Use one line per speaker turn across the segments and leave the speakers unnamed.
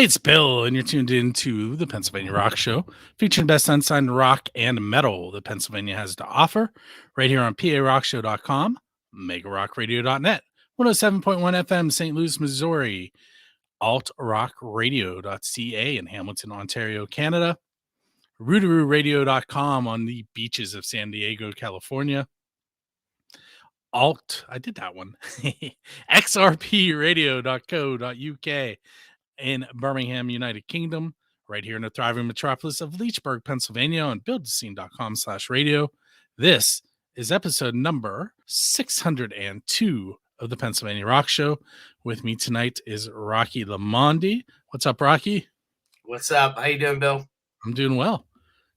Hey, it's Bill, and you're tuned in to the Pennsylvania Rock Show, featuring best unsigned rock and metal that Pennsylvania has to offer, right here on PARockShow.com, MegaRockRadio.net, 107.1 FM, St. Louis, Missouri, AltRockRadio.ca in Hamilton, Ontario, Canada, RootarooRadio.com on the beaches of San Diego, California, I did that one, XRPRadio.co.uk, in Birmingham, United Kingdom, right here in the thriving metropolis of Leechburg, Pennsylvania, on buildthescene.com/radio. This is episode number 602 of the Pennsylvania Rock Show. With me tonight is Rocky Lamonde. What's up, Rocky?
What's up? How you doing, Bill?
I'm doing well.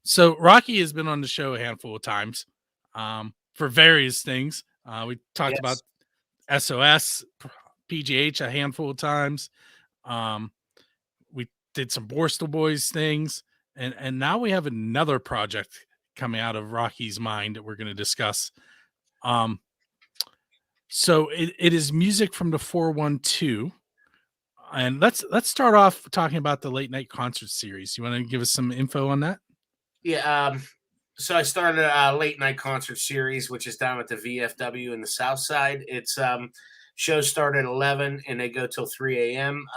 So Rocky has been on the show a handful of times for various things. We talked about SOS, PGH a handful of times. We did some Borstal Boys things, and now we have another project coming out of Rocky's mind that we're going to discuss. So it is music from the 412, and let's start off talking about the late night concert series. You want to give us some info on that?
Yeah. So I started a late night concert series, which is down at the VFW in the South Side. It's shows start at 11 and they go till 3 a.m.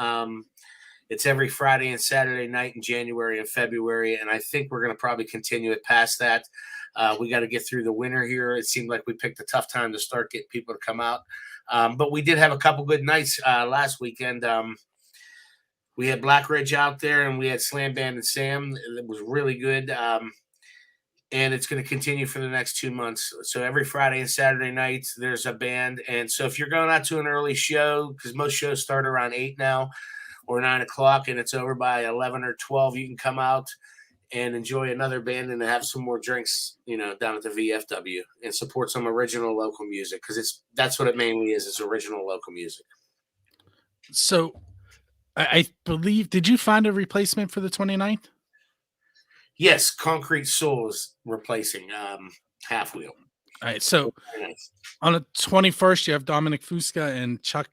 It's every Friday and Saturday night in January and February, and I think we're going to probably continue it past that. We got to get through the winter here. It seemed like we picked a tough time to start getting people to come out. But we did have a couple good nights last weekend. We had Black Ridge out there, and we had Slam Band and Sam. It was really good. And it's going to continue for the next 2 months. So every Friday and Saturday nights, there's a band. And so if you're going out to an early show, because most shows start around 8 now or 9 o'clock, and it's over by 11 or 12, you can come out and enjoy another band and have some more drinks, down at the VFW and support some original local music, because that's what it mainly is. It's original local music.
So I believe, did you find a replacement for the 29th?
Yes, Concrete Soul is replacing Half Wheel.
All right, so on the 21st, you have Dominic Fusca and Chuck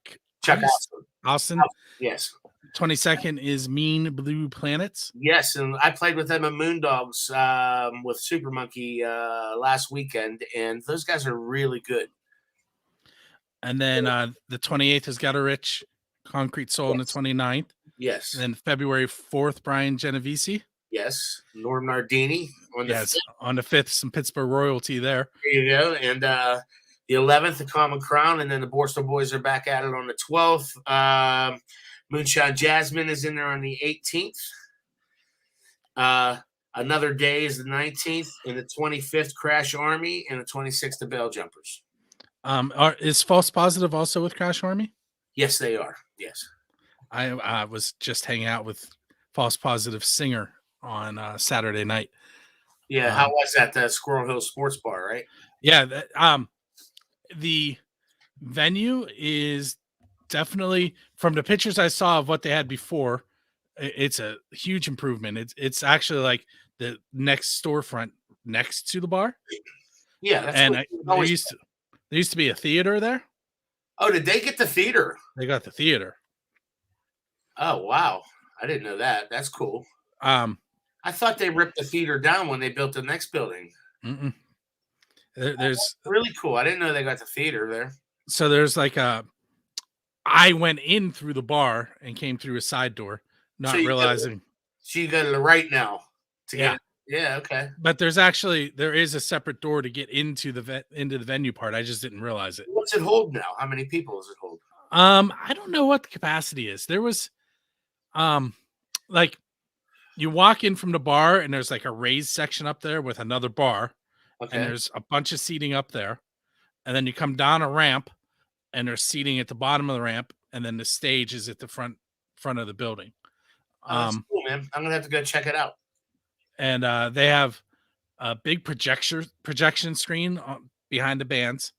Austin.
Yes.
22nd is Mean Blue Planets.
Yes, and I played with them at Moondogs with Super Monkey last weekend, and those guys are really good.
And then the 28th has got a Rich, Concrete Soul, on the 29th.
Yes.
And then February 4th, Brian Genovese.
Yes, Norm Nardini on the 5th.
On the 5th, some Pittsburgh royalty there.
There you go. And the 11th, the Common Crown, and then the Borstal Boys are back at it on the 12th. Moonshine Jasmine is in there on the 18th. Another Day is the 19th, and the 25th, Crash Army, and the 26th, the Bell Jumpers.
Is False Positive also with Crash Army?
Yes, they are. Yes.
I was just hanging out with False Positive singer on Saturday night.
Yeah, how was that? The Squirrel Hill Sports Bar, right?
Yeah, the venue is definitely, from the pictures I saw of what they had before, it's a huge improvement. It's actually like the next storefront next to the bar.
Yeah, that's
and there used to be a theater there.
Oh, did they get the theater?
They got the theater.
Oh, wow. I didn't know that. That's cool. I thought they ripped the theater down when they built the next building.
There's
really cool. I didn't know they got the theater there.
So there's like I went in through the bar and came through a side door, not realizing.
So you go to the right now.
Yeah.
Okay.
But there is a separate door to get into the venue part. I just didn't realize it.
What's it hold now? How many people does it hold?
I don't know what the capacity is. There was, like, you walk in from the bar and there's like a raised section up there with another bar. Okay. And there's a bunch of seating up there. And then you come down a ramp and there's seating at the bottom of the ramp. And then the stage is at the front of the building.
That's cool, man. I'm going to have to go check it out.
And they have a big projection screen behind the bands.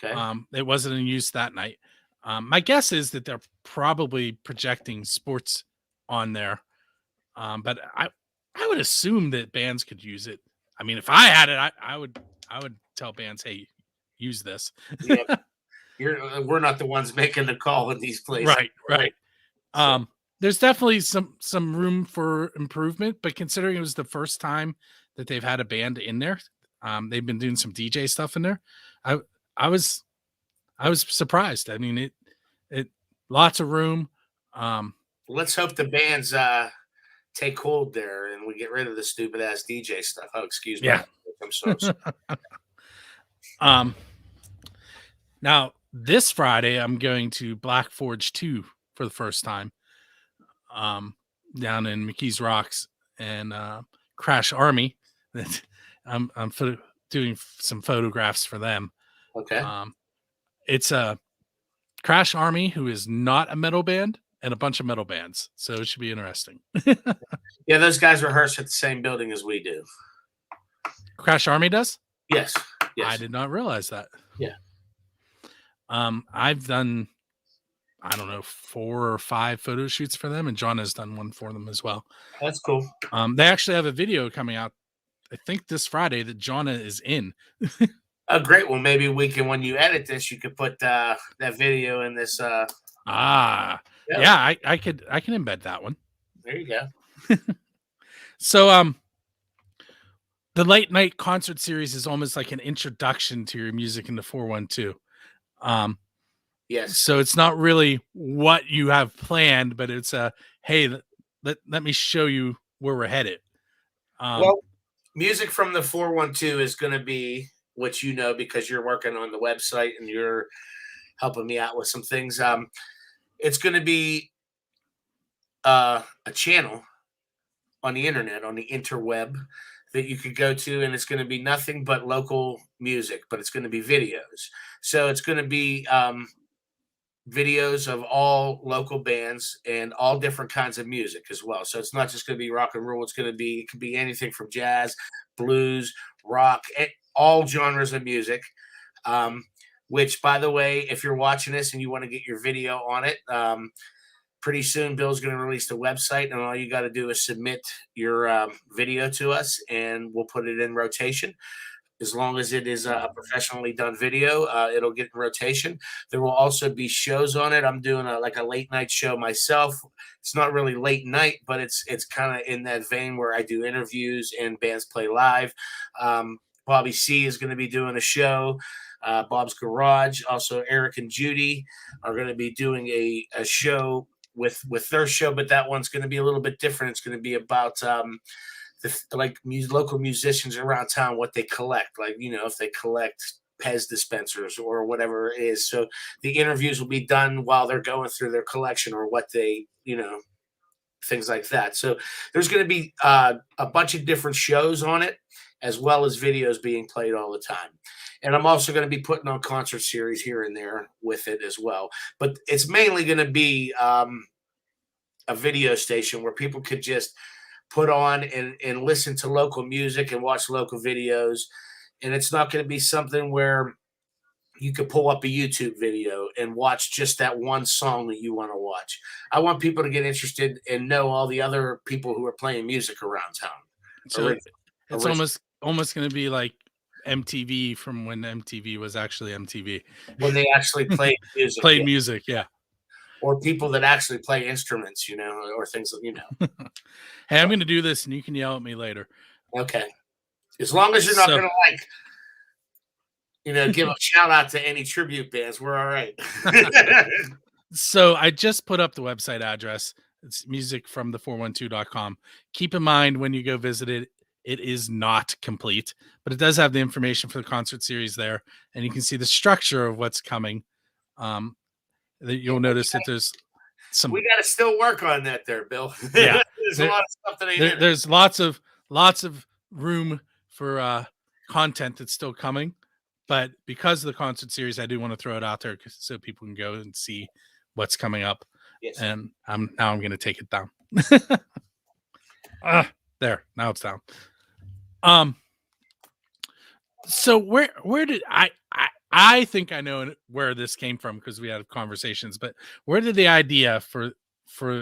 Okay.
It wasn't in use that night. My guess is that they're probably projecting sports on there. But I would assume that bands could use it. I mean, if I had it, I would tell bands, hey, use this.
Yeah. We're not the ones making the call in these places.
Right. there's definitely some room for improvement, but considering it was the first time that they've had a band in there, they've been doing some DJ stuff in there. I I was I was surprised. I mean, it lots of room. Um,
Let's hope the bands take hold there and we get rid of the stupid ass DJ stuff. Oh, excuse my
yeah.
language. I'm so sorry.
um, Now this Friday, I'm going to Black Forge 2 for the first time. Um, Down in McKees Rocks and Crash Army. That I'm doing some photographs for them.
Okay.
It's a Crash Army who is not a metal band and a bunch of metal bands, so it should be interesting.
Yeah, those guys rehearse at the same building as we do.
Crash Army does?
Yes.
I
Yes.
did not realize that.
Yeah.
I've done, I don't know, 4 or 5 photo shoots for them, and John has done one for them as well.
That's cool.
They actually have a video coming out, I think this Friday, that Jonna is in.
Oh, great. Well, maybe we can, when you edit this, you could put that video in this.
Yeah, I can embed that one.
There you go.
So, the late night concert series is almost like an introduction to your music in the 412.
Yes.
So it's not really what you have planned, but it's hey, let me show you where we're headed.
Well, music from the 412 is going to be what you know because you're working on the website and you're helping me out with some things. It's going to be a channel on the internet, on the interweb that you could go to, and it's going to be nothing but local music, but it's going to be videos. So it's going to be videos of all local bands and all different kinds of music as well. So it's not just going to be rock and roll. It could be anything from jazz, blues, rock, all genres of music. Which, by the way, if you're watching this and you want to get your video on it, pretty soon Bill's going to release the website, and all you got to do is submit your video to us, and we'll put it in rotation. As long as it is a professionally done video, it'll get in rotation. There will also be shows on it. I'm doing a late night show myself. It's not really late night, but it's kind of in that vein where I do interviews and bands play live. Bobby C is going to be doing a show. Bob's Garage, also Eric and Judy are going to be doing a show with their show, but that one's going to be a little bit different. It's going to be about local musicians around town, what they collect, like, you know, if they collect Pez dispensers or whatever it is. So the interviews will be done while they're going through their collection or what they, you know, things like that. So there's going to be a bunch of different shows on it, as well as videos being played all the time. And I'm also going to be putting on concert series here and there with it as well. But it's mainly going to be a video station where people could just put on and listen to local music and watch local videos. And it's not going to be something where you could pull up a YouTube video and watch just that one song that you want to watch. I want people to get interested and know all the other people who are playing music around town.
So it's almost going to be like MTV from when MTV was actually MTV.
When they actually played music.
Music, yeah.
Or people that actually play instruments, you know, or things, you know.
Hey, I'm going to do this and you can yell at me later.
Okay. As long as you're not going to give a shout out to any tribute bands, we're all right.
So I just put up the website address. It's musicfromthe412.com. Keep in mind when you go visit it, it is not complete, but it does have the information for the concert series there, and you can see the structure of what's coming. You'll notice that there's some.
We got to still work on that, there, Bill.
Yeah,
there's a lot of stuff that ain't
there's lots of room for content that's still coming, but because of the concert series, I do want to throw it out there so people can go and see what's coming up.
Yes.
And I'm going to take it down. There, now it's down. So where did I think I know where this came from because we had conversations, but where did the idea for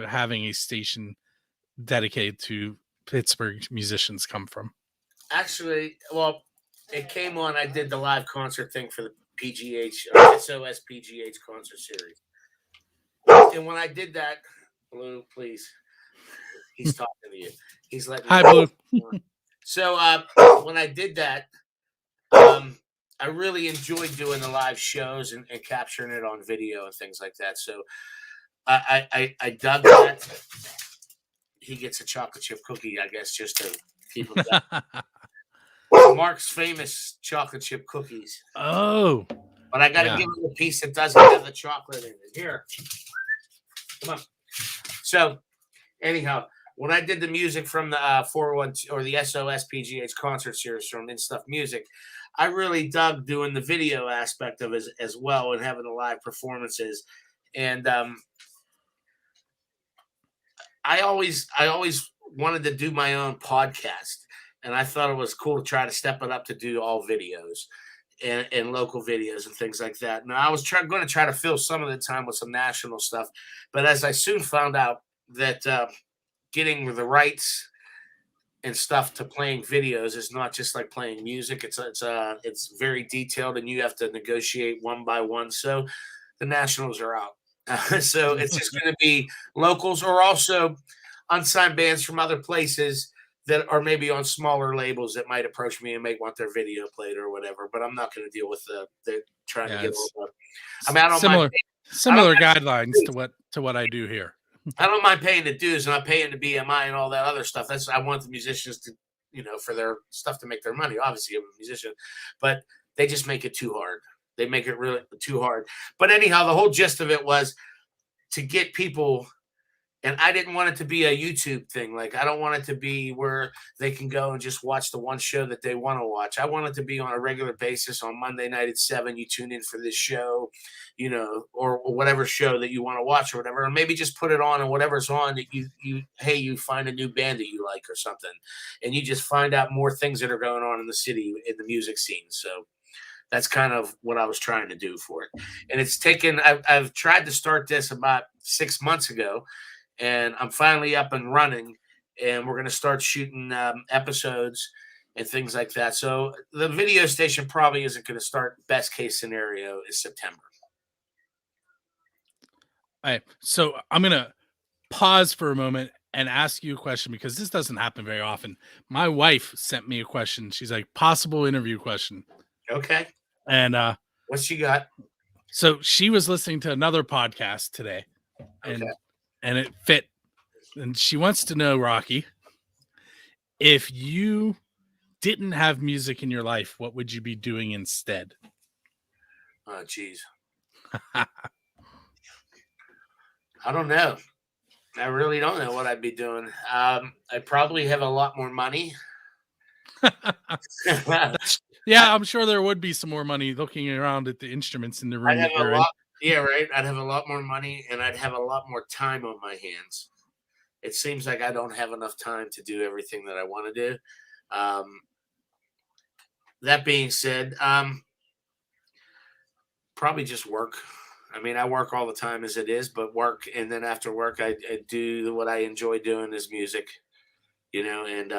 having a station dedicated to Pittsburgh musicians come from?
Actually, well, it came on. I did the live concert thing for the PGH SOS PGH concert series, and when I did that, Blue, please. He's talking to you. He's letting
Hi,
you
Blue.
know. So when I did that, I really enjoyed doing the live shows and capturing it on video and things like that. So I dug that. He gets a chocolate chip cookie, I guess, just to keep him down. Mark's famous chocolate chip cookies.
Oh,
But I got to
yeah.
give him a piece that doesn't have the chocolate in it. Here. Come on. So, anyhow, when I did the music from the 412 or the SOS PGH concert series from In Stuff Music, I really dug doing the video aspect of it as well and having the live performances. And I always wanted to do my own podcast, and I thought it was cool to try to step it up to do all videos and local videos and things like that. Now I was going to try to fill some of the time with some national stuff, but as I soon found out that getting the rights and stuff to playing videos is not just like playing music. It's very detailed, and you have to negotiate one by one. So the nationals are out. So it's just going to be locals or also unsigned bands from other places that are maybe on smaller labels that might approach me and may want their video played or whatever. But I'm not going to deal with the trying to get all the. I mean, I don't mind.
Similar guidelines to what I do here.
I don't mind paying the dues, and I'm paying the BMI and all that other stuff. That's I want the musicians to, for their stuff to make their money. Obviously, I'm a musician, but they just make it too hard. They make it really too hard. But anyhow, the whole gist of it was to get people, and I didn't want it to be a YouTube thing. Like, I don't want it to be where they can go and just watch the one show that they want to watch. I want it to be on a regular basis on Monday night at 7. You tune in for this show, or whatever show that you want to watch or whatever. Or maybe just put it on, and whatever's on that you find a new band that you like or something. And you just find out more things that are going on in the city, in the music scene. So that's kind of what I was trying to do for it. And it's taken, I've tried to start this about 6 months ago, and I'm finally up and running, and we're going to start shooting episodes and things like that. So the video station probably isn't going to start. Best case scenario is September.
All right. So I'm going to pause for a moment and ask you a question, because this doesn't happen very often. My wife sent me a question. She's like, possible interview question.
Okay.
And
what she got?
So she was listening to another podcast today, and it fit. And she wants to know, Rocky, if you didn't have music in your life, what would you be doing instead?
Oh, geez. I don't know. I really don't know what I'd be doing. I'd probably have a lot more money.
Yeah, I'm sure there would be some more money looking around at the instruments in the room.
Yeah, right. I'd have a lot more money, and I'd have a lot more time on my hands. It seems like I don't have enough time to do everything that I want to do. That being said, probably just work. I mean, I work all the time as it is, but work, and then after work, I do what I enjoy doing is music, and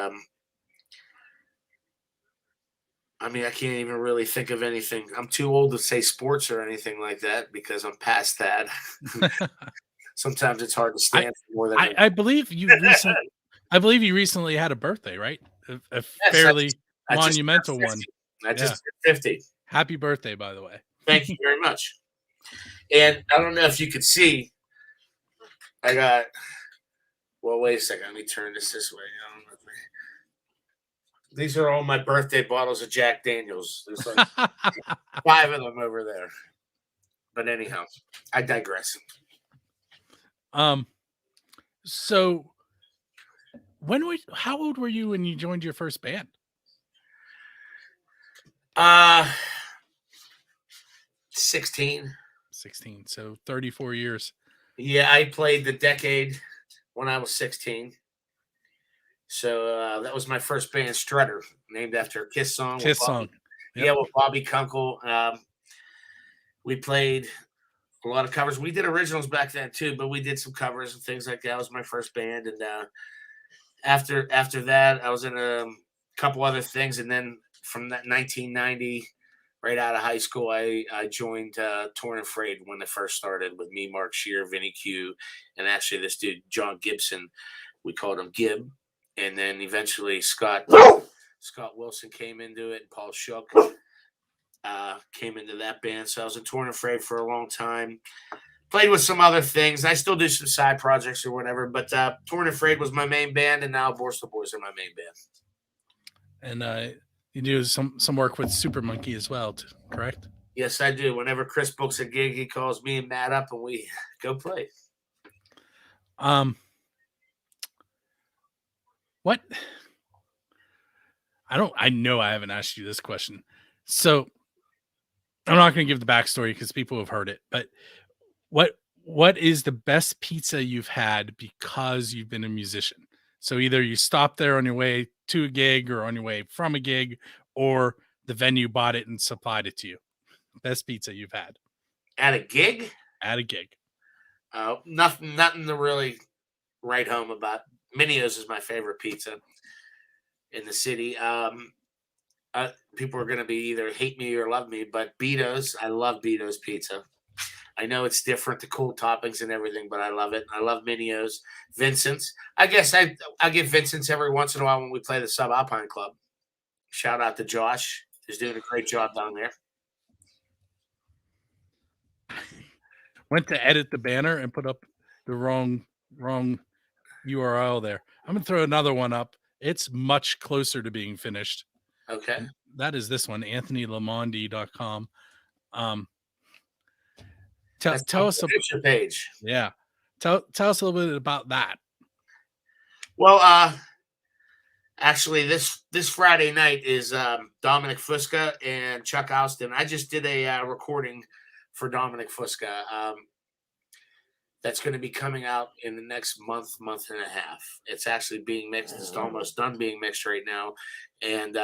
I mean, I can't even really think of anything. I'm too old to say sports or anything like that because I'm past that. Sometimes it's hard to stand for more than
I believe you recently. I believe you recently had a birthday, right? A fairly monumental one.
I just turned 50.
Happy birthday, by the way.
Thank you very much. And I don't know if you could see. I got. Well, wait a second. Let me turn this way. I don't know. These are all my birthday bottles of Jack Daniels. There's like 5 of them over there. But anyhow, I digress.
So how old were you when you joined your first band?
16.
16. So 34 years.
Yeah, I played the decade when I was 16. So that was my first band, Strutter, named after a Kiss song.
Kiss song.
Yep. Yeah, with Bobby Kunkel. We played a lot of covers. We did originals back then too, but we did some covers and things like that. It was my first band, and after that, I was in a couple other things, and then from that 1990 right out of high school, I joined Torn and Frayed when it first started with me, Mark Shear, Vinny Q, and actually this dude John Gibson. We called him Gib, and then eventually Scott Wilson came into it, and Paul Shook came into that band. So I was in Torn and Frayed for a long time. Played with some other things. I still do some side projects or whatever, but Torn and Frayed was my main band, and now Borstal Boys are my main band.
And you do some work with Super Monkey as well, correct?
Yes, I do. Whenever Chris books a gig, he calls me and Matt up, and we go play.
What? I know I haven't asked you this question, so I'm not going to give the backstory because people have heard it. But what is the best pizza you've had because you've been a musician? So either you stopped there on your way to a gig or on your way from a gig, or the venue bought it and supplied it to you. Best pizza you've had
at a gig?
At a gig.
Nothing to really write home about. Minio's is my favorite pizza in the city. People are going to be either hate me or love me, but Beato's, I love Beato's pizza. I know it's different, the cool toppings and everything, but I love it. I love Minio's. Vincent's. I guess I get Vincent's every once in a while when we play the Subalpine Club. Shout out to Josh. He's doing a great job down there.
Went to edit the banner and put up the wrong URL there. I'm going to throw another one up. It's much closer to being finished.
Okay.
And that is this one, AnthonyLamonde.com. Tell us
your page.
Yeah. Tell us a little bit about that.
Well, actually this Friday night is Dominic Fusca and Chuck Austin. I just did a recording for Dominic Fusca. That's going to be coming out in the next month and a half. It's actually being mixed. It's almost done being mixed right now. And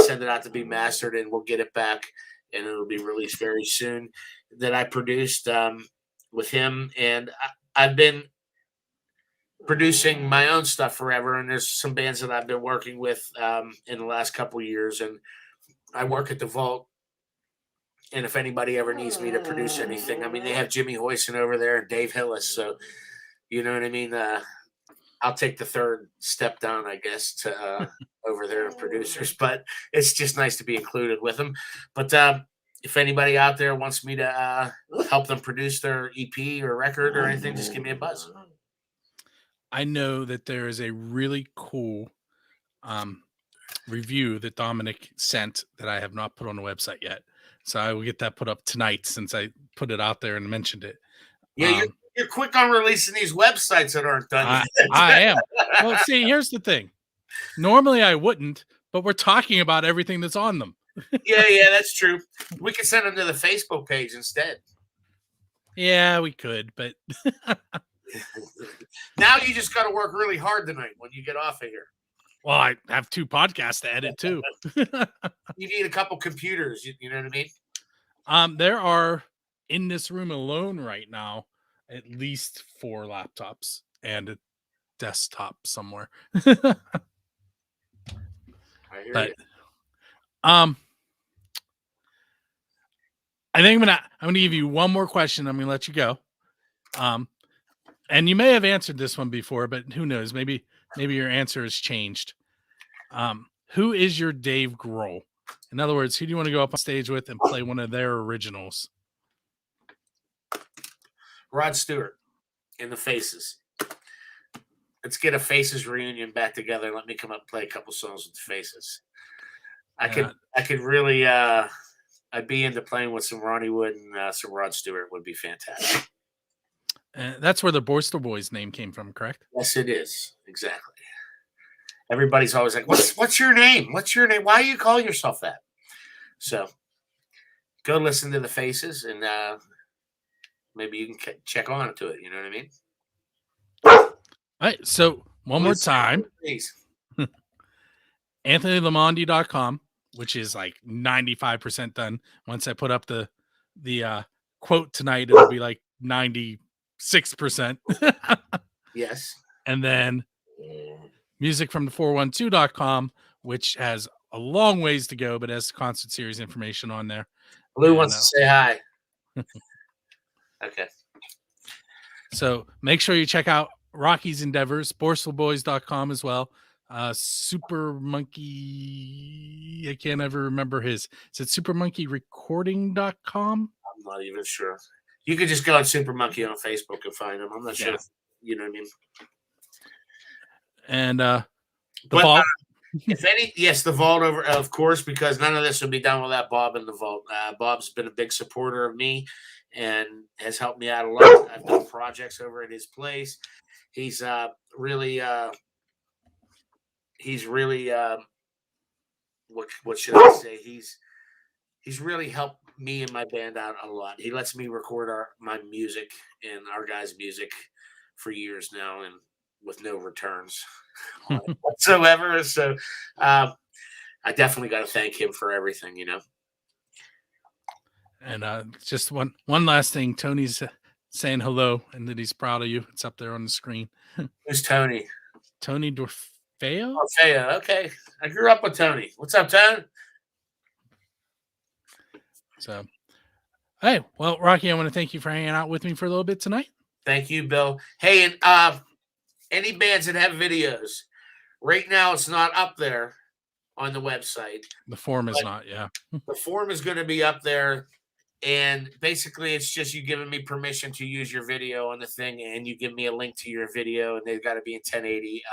send it out to be mastered, and we'll get it back, and it'll be released very soon. That I produced with him. And I've been producing my own stuff forever, and there's some bands that I've been working with in the last couple of years. And I work at the Vault. And if anybody ever needs me to produce anything, I mean, they have Jimmy Hoyson over there and Dave Hillis. So, you know what I mean? I'll take the third step down, I guess, to over there in producers. But it's just nice to be included with them. But if anybody out there wants me to help them produce their EP or record or anything, just give me a buzz.
I know that there is a really cool review that Dominic sent that I have not put on the website yet. So I will get that put up tonight since I put it out there and mentioned it.
Yeah, you're quick on releasing these websites that aren't done yet.
I am. Well, see, here's the thing. Normally I wouldn't, but we're talking about everything that's on them.
Yeah, that's true. We could send them to the Facebook page instead.
Yeah, we could, but
now you just got to work really hard tonight when you get off of here.
Well, I have 2 podcasts to edit too.
You need a couple computers. You know what I mean?
There are in this room alone right now at least 4 laptops and a desktop somewhere.
I hear you.
I think I'm gonna give you one more question. I'm gonna let you go. And you may have answered this one before, but who knows? Maybe your answer has changed. Who is your Dave Grohl? In other words, who do you want to go up on stage with and play one of their originals?
Rod Stewart in the Faces. Let's get a Faces reunion back together. Let me come up and play a couple songs with the Faces. I could really I'd be into playing with some Ronnie Wood and some Rod Stewart. Would be fantastic.
That's where the Borstal Boys name came from, correct?
Yes, it is. Exactly. Everybody's always like, what's your name? What's your name? Why do you call yourself that? So go listen to the Faces, and maybe you can check on to it. You know what I mean?
All right. So one more time.
Please.
AnthonyLamonde.com, which is like 95% done. Once I put up the quote tonight, it'll be like 96%.
Yes.
And then musicfromthe412.com, which has a long ways to go, but has concert series information on there.
Lou
And,
wants to say hi. Okay.
So make sure you check out Rocky's endeavors, borstelboys.com as well. Super Monkey, I can't ever remember his. Is it supermonkeyrecording.com?
I'm not even sure. You could just go on Super Monkey on Facebook and find him. I'm not sure.
Yeah.
You know what I mean?
And the vault.
If any, yes, the vault over, of course, because none of this would be done without Bob in the vault. Bob's been a big supporter of me and has helped me out a lot. I've done projects over at his place. He's really what should I say? He's really helped me and my band out a lot. He lets me record my music and our guys' music for years now, and with no returns whatsoever. So I definitely got to thank him for everything, you know.
And just one last thing. Tony's saying hello and that he's proud of you. It's up there on the screen.
Who's Tony?
Tony Dorfeo?
Dorfeo. Okay. I grew up with Tony. What's up, Tony?
So, hey, well, Rocky, I want to thank you for hanging out with me for a little bit tonight.
Thank you, Bill. Hey, and any bands that have videos, right now it's not up there on the website.
The form is not, yeah.
The form is going to be up there, and basically it's just you giving me permission to use your video on the thing, and you give me a link to your video, and they've got to be in 1080.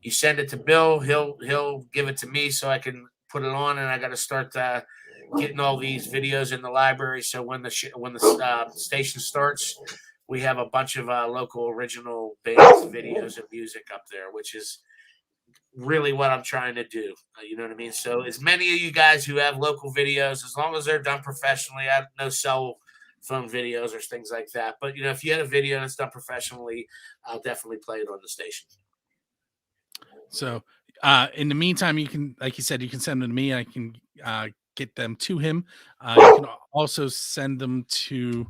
You send it to Bill, he'll give it to me so I can put it on, and I got to start getting all these videos in the library. So when the station starts, we have a bunch of local original bands, videos, and music up there, which is really what I'm trying to do. You know what I mean? So as many of you guys who have local videos, as long as they're done professionally, I have no cell phone videos or things like that. But, you know, if you had a video and it's done professionally, I'll definitely play it on the station.
So in the meantime, you can, like you said, you can send them to me. I can get them to him. You can also send them to,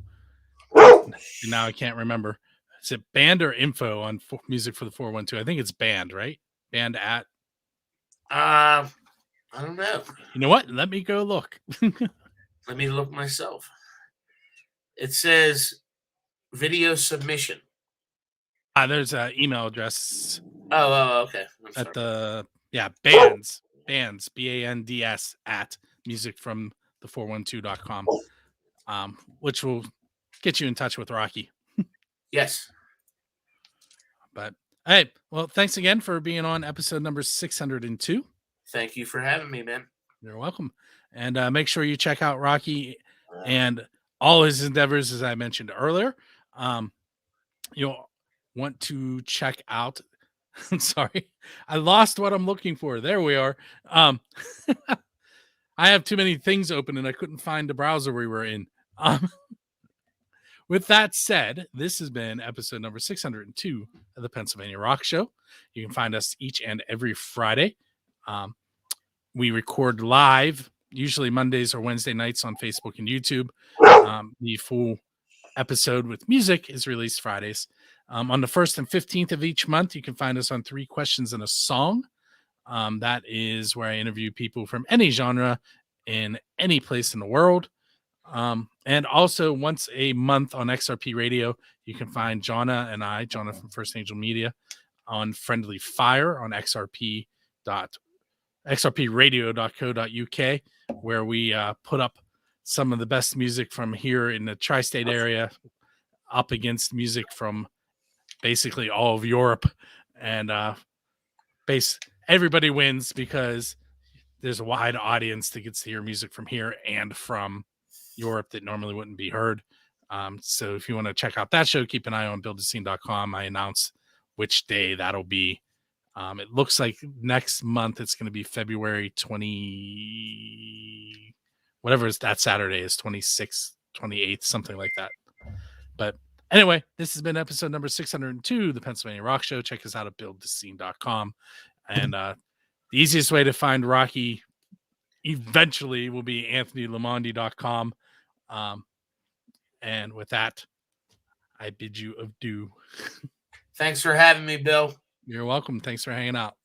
now I can't remember. Is it band or info on music for the 412? I think it's band, right? Band at.
I don't know.
You know what? Let me go look.
Let me look myself. It says video submission.
There's an email address.
Oh, okay.
At the bands, BANDS at musicfromthe412.com, which will get you in touch with Rocky.
Yes.
But hey, well, thanks again for being on episode number 602.
Thank you for having me, man.
You're welcome. And make sure you check out Rocky and all his endeavors, as I mentioned earlier. You'll want to check out. I'm sorry, I lost what I'm looking for. There we are. I have too many things open and I couldn't find the browser we were in. With that said, this has been episode number 602 of the Pennsylvania Rock Show. You can find us each and every Friday. We record live, usually Mondays or Wednesday nights on Facebook and YouTube. The full episode with music is released Fridays. On the 1st and 15th of each month, you can find us on 3 Questions and a Song. That is where I interview people from any genre in any place in the world. And also once a month on XRP Radio, you can find Jonna and I, Jonna from First Angel Media, on Friendly Fire on xrpradio.co.uk, where we put up some of the best music from here in the tri-state area up against music from basically all of Europe, and everybody wins because there's a wide audience that gets to hear music from here and from Europe that normally wouldn't be heard. So if you want to check out that show, keep an eye on buildthescene.com. I announce which day that'll be. It looks like next month it's going to be February 20, whatever that Saturday is, 26th, 28th, something like that. But anyway, this has been episode number 602, the Pennsylvania Rock Show. Check us out at buildthescene.com. And the easiest way to find Rocky eventually will be anthonylamonde.com. And with that, I bid you adieu.
Thanks for having me, Bill.
You're welcome. Thanks for hanging out.